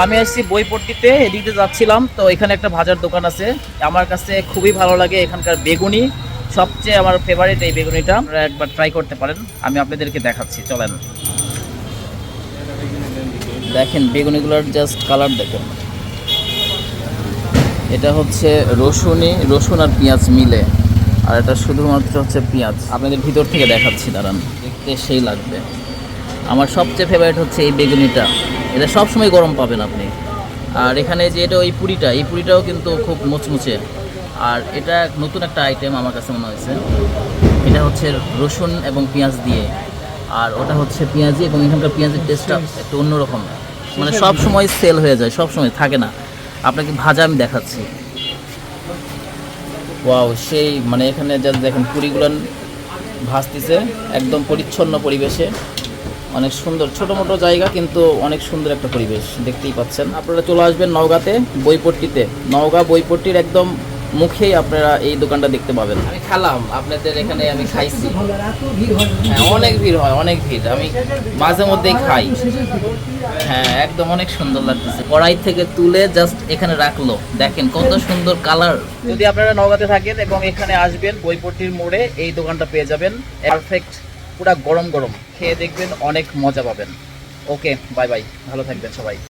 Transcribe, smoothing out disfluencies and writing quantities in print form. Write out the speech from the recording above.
আমি আসছি বইপট্টিতে, এদিকে যাচ্ছিলাম, তো এখানে একটা ভাজার দোকান আছে, আমার কাছে খুবই ভালো লাগে এখানকার বেগুনি, সবচেয়ে আমার ফেভারিট এই বেগুনিটা। আপনারা একবার ট্রাই করতে পারেন, আমি আপনাদেরকে দেখাচ্ছি, চলেন। দেখেন বেগুনিগুলোর জাস্ট কালার দেখেন, এটা হচ্ছে রসুন আর পেঁয়াজ মিলে, আর এটা শুধুমাত্র হচ্ছে পেঁয়াজ। আপনাদের ভিতর থেকে দেখাচ্ছি, দাঁড়ান, দেখতে সেই লাগবে। আমার সবচেয়ে ফেভারিট হচ্ছে এই বেগুনিটা, এটা সবসময় গরম পাবেন আপনি। আর এখানে যে এটা এই পুরিটাও কিন্তু খুব মুচমুচে। আর এটা নতুন একটা আইটেম আমার কাছে মনে হয়েছে, এটা হচ্ছে রসুন এবং পেঁয়াজ দিয়ে, আর ওটা হচ্ছে পেঁয়াজি, এবং এখানকার পেঁয়াজের টেস্টটা একটু অন্যরকম, মানে সব সময় সেল হয়ে যায়, সব সময় থাকে না। আপনাকে ভাজা আমি দেখাচ্ছি, ওয়াও সেই, মানে এখানে যা দেখেন পুরিগুলো ভাজতেছে একদম পরিচ্ছন্ন পরিবেশে, অনেক সুন্দর, ছোটো মোটো জায়গা কিন্তু অনেক সুন্দর একটা পরিবেশ, দেখতেই পাচ্ছেন। আপনারা চলে আসবেন নওগাঁতে বইপট্টিতে, নওগাঁ বইপট্টির একদম মুখেই আপনারা এই দোকানটা দেখতে পাবেন। আমি খেলাম আপনাদের এখানে, আমি খাইছি, হ্যাঁ অনেক ভিড় হয়, অনেক ভিড়, আমি মাঝে মধ্যেই খাই। হ্যাঁ একদম অনেক সুন্দর লাগতেছে, কড়াই থেকে তুলে জাস্ট এখানে রাখলো, দেখেন কত সুন্দর কালার। যদি আপনারা নওগাঁতে থাকেন এবং এখানে আসবেন বইপট্টির মোড়ে, এই দোকানটা পেয়ে যাবেন পারফেক্ট, পুরা গরম গরম, খেয়ে দেখবেন অনেক মজা পাবেন। ওকে, বাই বাই, ভালো থাকবেন সবাই।